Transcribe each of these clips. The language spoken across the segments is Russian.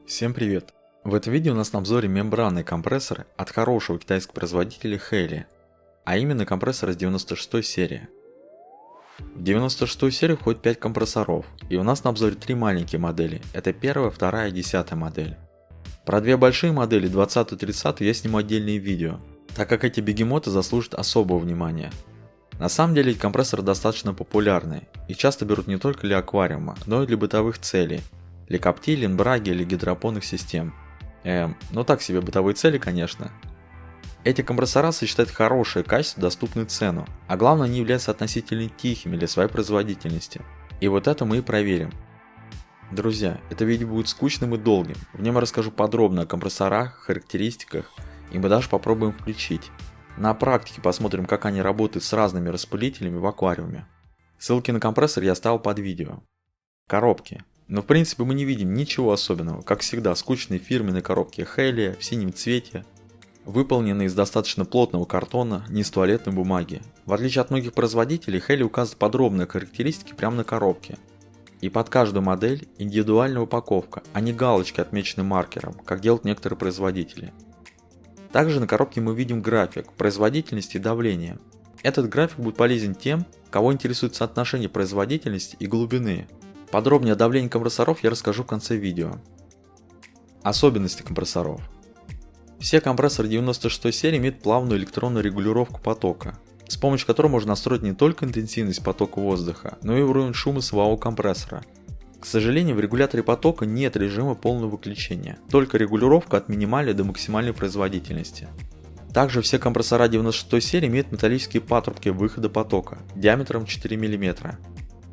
Всем привет! В этом видео у нас на обзоре мембранные компрессоры от хорошего китайского производителя Heili, а именно компрессор из 96 серии. В 96 серию входит 5 компрессоров, и у нас на обзоре 3 маленькие модели, это первая, вторая и 10 модель. Про две большие модели 20 и 30 я сниму отдельные видео, так как эти бегемоты заслужат особого внимания. На самом деле эти компрессоры достаточно популярны, и часто берут не только для аквариума, но и для бытовых целей, для коптилин, браги или гидропонных систем. Ну так себе бытовые цели, конечно. Эти компрессора сочетают хорошее качество, доступную цену, а главное они являются относительно тихими для своей производительности. И вот это мы и проверим. Друзья, это видео будет скучным и долгим, в нем я расскажу подробно о компрессорах, характеристиках, и мы даже попробуем включить. На практике посмотрим, как они работают с разными распылителями в аквариуме. Ссылки на компрессор я оставил под видео. Коробки. Но в принципе мы не видим ничего особенного, как всегда скучные фирменные коробки Heili в синем цвете, выполненные из достаточно плотного картона, не из туалетной бумаги. В отличие от многих производителей, Heili указывает подробные характеристики прямо на коробке. И под каждую модель индивидуальная упаковка, а не галочки, отмеченные маркером, как делают некоторые производители. Также на коробке мы видим график производительности и давления. Этот график будет полезен тем, кого интересует соотношение производительности и глубины. Подробнее о давлении компрессоров я расскажу в конце видео. Особенности компрессоров. Все компрессоры 96 серии имеют плавную электронную регулировку потока, с помощью которой можно настроить не только интенсивность потока воздуха, но и уровень шума самого компрессора. К сожалению, в регуляторе потока нет режима полного выключения, только регулировка от минимальной до максимальной производительности. Также все компрессора 96 серии имеют металлические патрубки выхода потока диаметром 4 мм.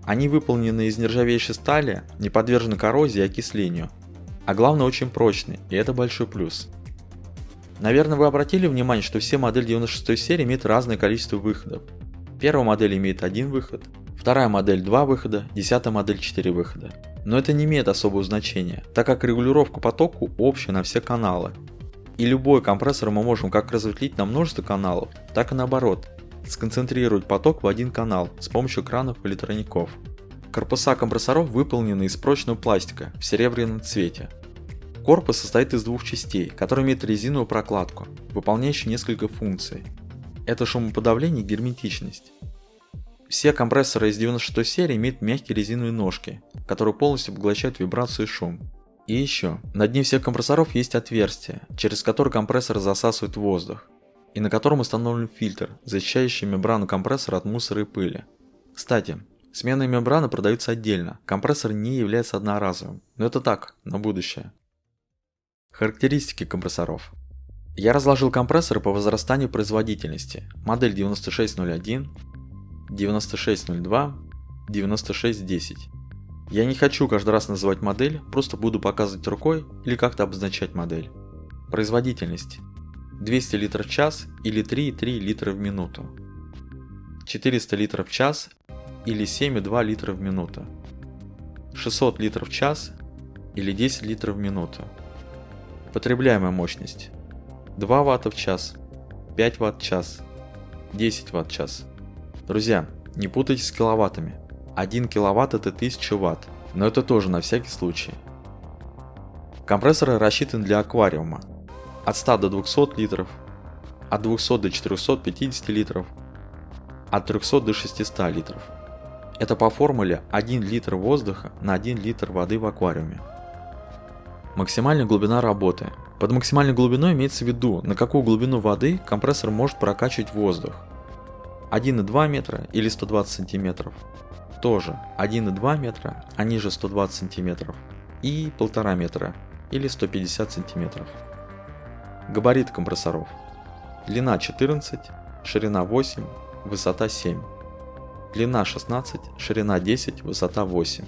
Они выполнены из нержавеющей стали, не подвержены коррозии и окислению, а главное очень прочны, и это большой плюс. Наверное, вы обратили внимание, что все модели 96 серии имеют разное количество выходов. Первая модель имеет один выход, вторая модель 2 выхода, 10 модель 4 выхода. Но это не имеет особого значения, так как регулировка потока общая на все каналы. И любой компрессор мы можем как разветвлить на множество каналов, так и наоборот, сконцентрировать поток в один канал с помощью кранов или тройников. Корпуса компрессоров выполнены из прочного пластика в серебряном цвете. Корпус состоит из двух частей, которые имеют резиновую прокладку, выполняющую несколько функций. Это шумоподавление и герметичность. Все компрессоры из 96 серии имеют мягкие резиновые ножки, которые полностью поглощают вибрацию и шум. И еще, на дне всех компрессоров есть отверстие, через которое компрессор засасывает воздух, и на котором установлен фильтр, защищающий мембрану компрессора от мусора и пыли. Кстати, сменные мембраны продаются отдельно, компрессор не является одноразовым, но это так, на будущее. Характеристики компрессоров. Я разложил компрессоры по возрастанию производительности, модель 9601, 9602, 9610. Я не хочу каждый раз называть модель, просто буду показывать рукой или как-то обозначать модель. Производительность. 200 литров в час или 3,3 литра в минуту. 400 литров в час или 7,2 литра в минуту. 600 литров в час или 10 литров в минуту. Потребляемая мощность. 2 Вт в час, 5 Вт в час, 10 Вт в час. Друзья, не путайте с киловаттами. 1 киловатт это 1000 Вт, но это тоже на всякий случай. Компрессоры рассчитаны для аквариума. От 100 до 200 литров, от 200 до 450 литров, от 300 до 600 литров. Это по формуле 1 литр воздуха на 1 литр воды в аквариуме. Максимальная глубина работы. Под максимальной глубиной имеется в виду, на какую глубину воды компрессор может прокачивать воздух. 1,2 метра или 120 сантиметров. Тоже 1,2 метра, а ниже 120 сантиметров. И 1,5 метра или 150 сантиметров. Габариты компрессоров. Длина 14, ширина 8, высота 7. Длина 16, ширина 10, высота 8.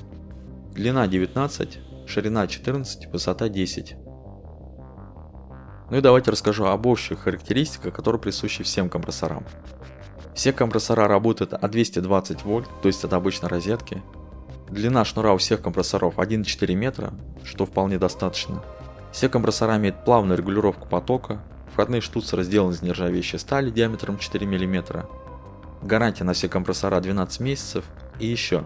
Длина 19, ширина 14, высота 10. Ну и давайте расскажу об общих характеристиках, которые присущи всем компрессорам. Все компрессора работают от 220 вольт, то есть от обычной розетки. Длина шнура у всех компрессоров 1,4 метра, что вполне достаточно. Все компрессора имеют плавную регулировку потока, входные штуцеры сделаны из нержавеющей стали диаметром 4 мм. Гарантия на все компрессора 12 месяцев и еще.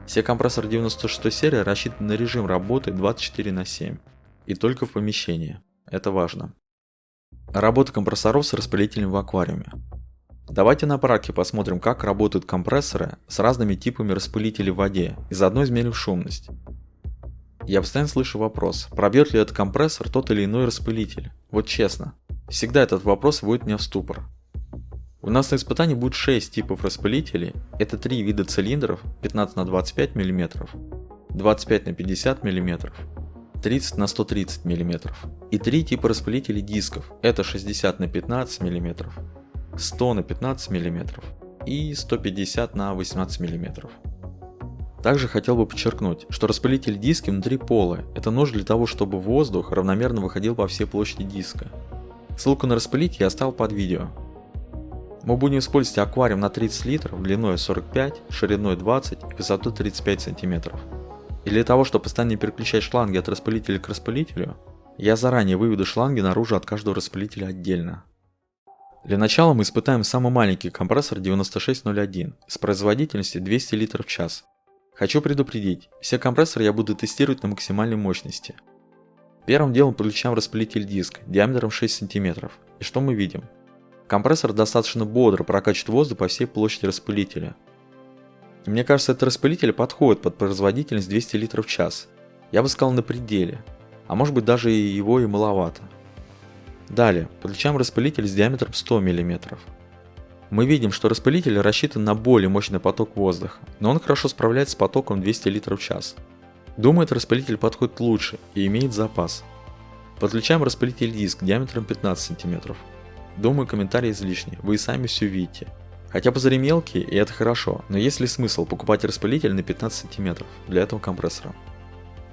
Все компрессоры 96 серии рассчитаны на режим работы 24/7. и только в помещении. Это важно. Работа компрессоров с распылителем в аквариуме. Давайте на практике посмотрим, как работают компрессоры с разными типами распылителей в воде и заодно измерим шумность. Я постоянно слышу вопрос, пробьет ли этот компрессор тот или иной распылитель. Вот честно, всегда этот вопрос вводит меня в ступор. У нас на испытании будет 6 типов распылителей, это 3 вида цилиндров 15 на 25 мм, 25 на 50 мм, 30 на 130 мм и 3 типа распылителей дисков, это 60 на 15 мм, 100 на 15 мм и 150 на 18 мм. Также хотел бы подчеркнуть, что распылитель диски внутри пола – это нужно для того, чтобы воздух равномерно выходил по всей площади диска. Ссылку на распылитель я оставил под видео. Мы будем использовать аквариум на 30 литров длиной 45, шириной 20 и высотой 35 см. И для того, чтобы постоянно не переключать шланги от распылителя к распылителю, я заранее выведу шланги наружу от каждого распылителя отдельно. Для начала мы испытаем самый маленький компрессор 9601 с производительностью 200 литров в час. Хочу предупредить, все компрессоры я буду тестировать на максимальной мощности. Первым делом подключаем распылитель диск диаметром 6 см. И что мы видим? Компрессор достаточно бодро прокачивает воздух по всей площади распылителя. И мне кажется, этот распылитель подходит под производительность 200 литров в час. Я бы сказал на пределе, а может быть даже его и маловато. Далее, подключаем распылитель с диаметром 100 мм. Мы видим, что распылитель рассчитан на более мощный поток воздуха, но он хорошо справляется с потоком 200 литров в час. Думаю, этот распылитель подходит лучше и имеет запас. Подключаем распылитель диск диаметром 15 см. Думаю, комментарии излишни, вы и сами все видите. Хотя пузыри мелкие, и это хорошо, но есть ли смысл покупать распылитель на 15 см для этого компрессора?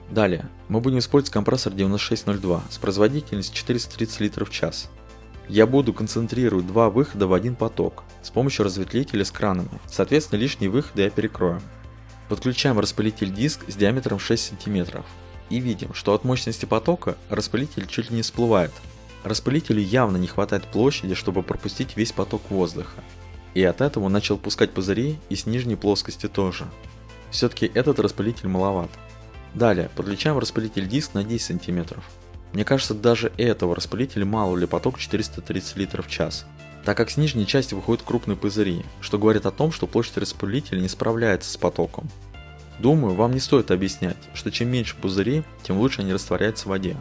Далее, мы будем использовать компрессор 9602 с производительностью 430 литров в час. Я буду концентрировать два выхода в один поток с помощью разветвителя с кранами, соответственно лишние выходы я перекрою. Подключаем распылитель диск с диаметром 6 см и видим, что от мощности потока распылитель чуть ли не всплывает. Распылителю явно не хватает площади, чтобы пропустить весь поток воздуха. И от этого он начал пускать пузыри и с нижней плоскости тоже. Все-таки этот распылитель маловат. Далее, подключаем распылитель диск на 10 см. Мне кажется, даже этого распылителя мало для потока 430 литров в час, так как с нижней части выходят крупные пузыри, что говорит о том, что площадь распылителя не справляется с потоком. Думаю, вам не стоит объяснять, что чем меньше пузырей, тем лучше они растворяются в воде.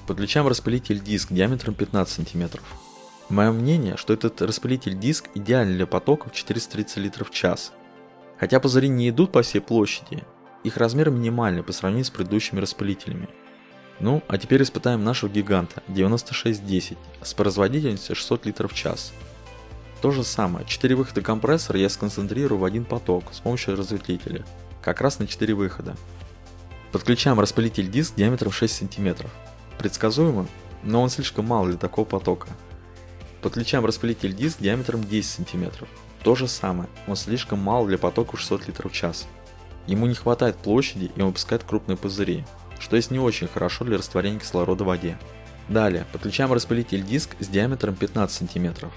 Подключаем распылитель диск диаметром 15 см. Мое мнение, что этот распылитель диск идеален для потоков 430 литров в час. Хотя пузыри не идут по всей площади, их размер минимальный по сравнению с предыдущими распылителями. Ну, а теперь испытаем нашего гиганта 9610 с производительностью 600 литров в час. То же самое, 4 выхода компрессора я сконцентрирую в один поток с помощью разветвителя, как раз на 4 выхода. Подключаем распылитель диск диаметром 6 см. Предсказуемо, но он слишком мал для такого потока. Подключаем распылитель диск диаметром 10 см. То же самое, он слишком мал для потока 600 литров в час. Ему не хватает площади и он выпускает крупные пузыри, что есть не очень хорошо для растворения кислорода в воде. Далее, подключаем распылитель диск с диаметром 15 см.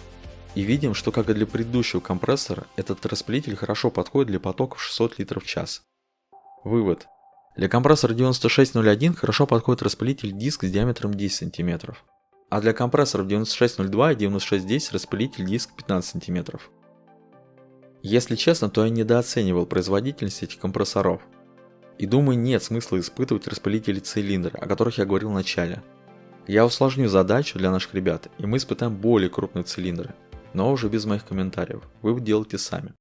И видим, что как и для предыдущего компрессора, этот распылитель хорошо подходит для потоков 600 литров в час. Вывод. Для компрессора 9601 хорошо подходит распылитель диск с диаметром 10 см. А для компрессоров 9602 и 9610 распылитель диск 15 см. Если честно, то я недооценивал производительность этих компрессоров. И думаю, нет смысла испытывать распылители цилиндра, о которых я говорил в начале. Я усложню задачу для наших ребят, и мы испытаем более крупные цилиндры, но уже без моих комментариев, вы делайте сами.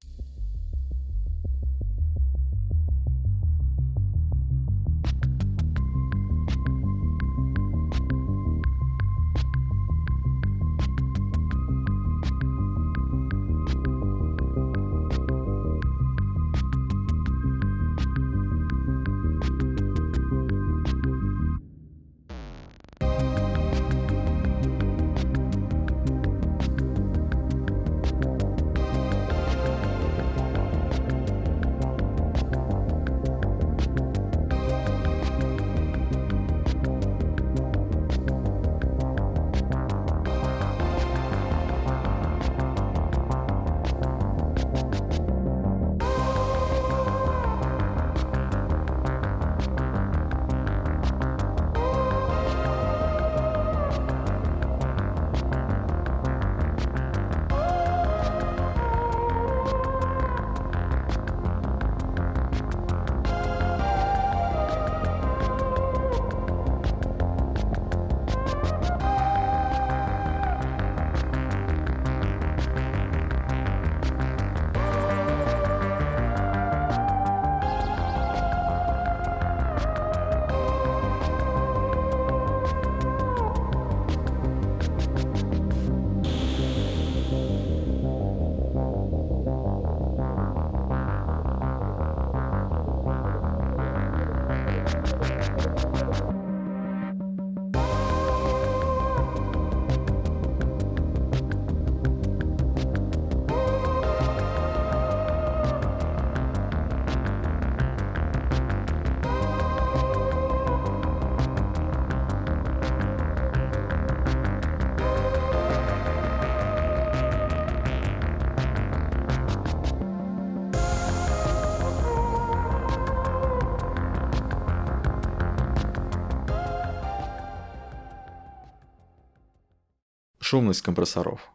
Шумность компрессоров.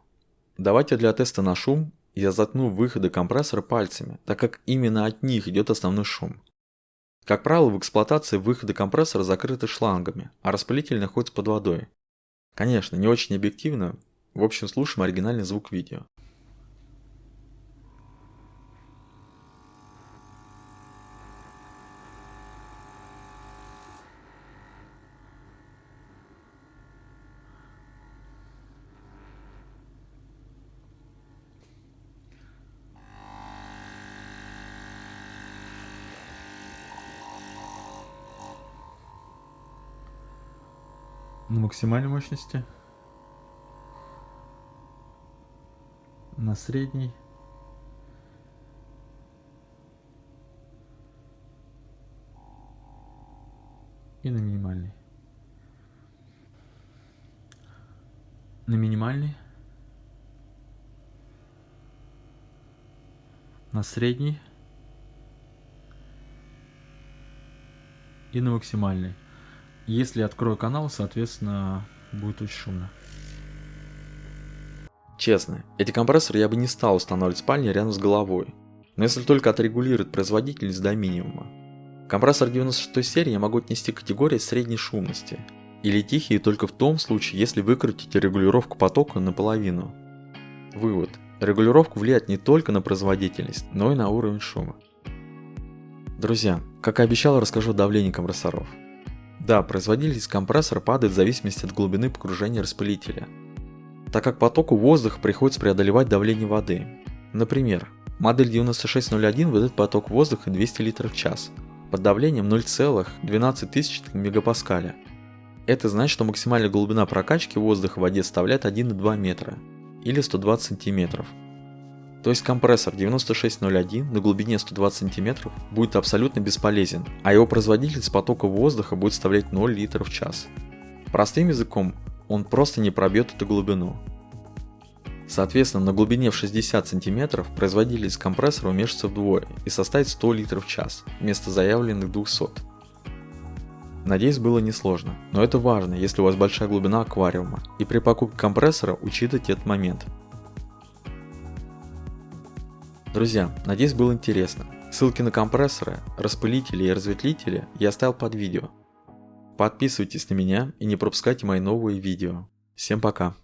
Давайте для теста на шум я заткну выходы компрессора пальцами, так как именно от них идет основной шум. Как правило, в эксплуатации выходы компрессора закрыты шлангами, а распылитель находится под водой. Конечно, не очень объективно, в общем слушаем оригинальный звук видео. На максимальной мощности, на средней и на минимальной. На минимальной, на средней и на максимальной. Если открою канал, соответственно, будет очень шумно. Честно, эти компрессоры я бы не стал устанавливать в спальне рядом с головой, но если только отрегулирует производительность до минимума. Компрессор 96 серии я могу отнести к категории средней шумности, или тихие только в том случае, если выкрутить регулировку потока наполовину. Вывод. Регулировка влияет не только на производительность, но и на уровень шума. Друзья, как и обещал, расскажу о давлении компрессоров. Да, производительность компрессора падает в зависимости от глубины погружения распылителя, так как потоку воздуха приходится преодолевать давление воды. Например, модель 9601 выдает поток воздуха 200 литров в час под давлением 0,12 мегапаскаля. Это значит, что максимальная глубина прокачки воздуха в воде составляет 1,2 метра или 120 сантиметров. То есть компрессор 9601 на глубине 120 см будет абсолютно бесполезен, а его производительность потока воздуха будет составлять 0 литров в час. Простым языком, он просто не пробьет эту глубину. Соответственно, на глубине в 60 см производительность компрессора уменьшится вдвое и составит 100 литров в час вместо заявленных 200. Надеюсь, было несложно, но это важно, если у вас большая глубина аквариума, и при покупке компрессора учитывайте этот момент. Друзья, надеюсь, было интересно. Ссылки на компрессоры, распылители и разветвители я оставил под видео. Подписывайтесь на меня и не пропускайте мои новые видео. Всем пока!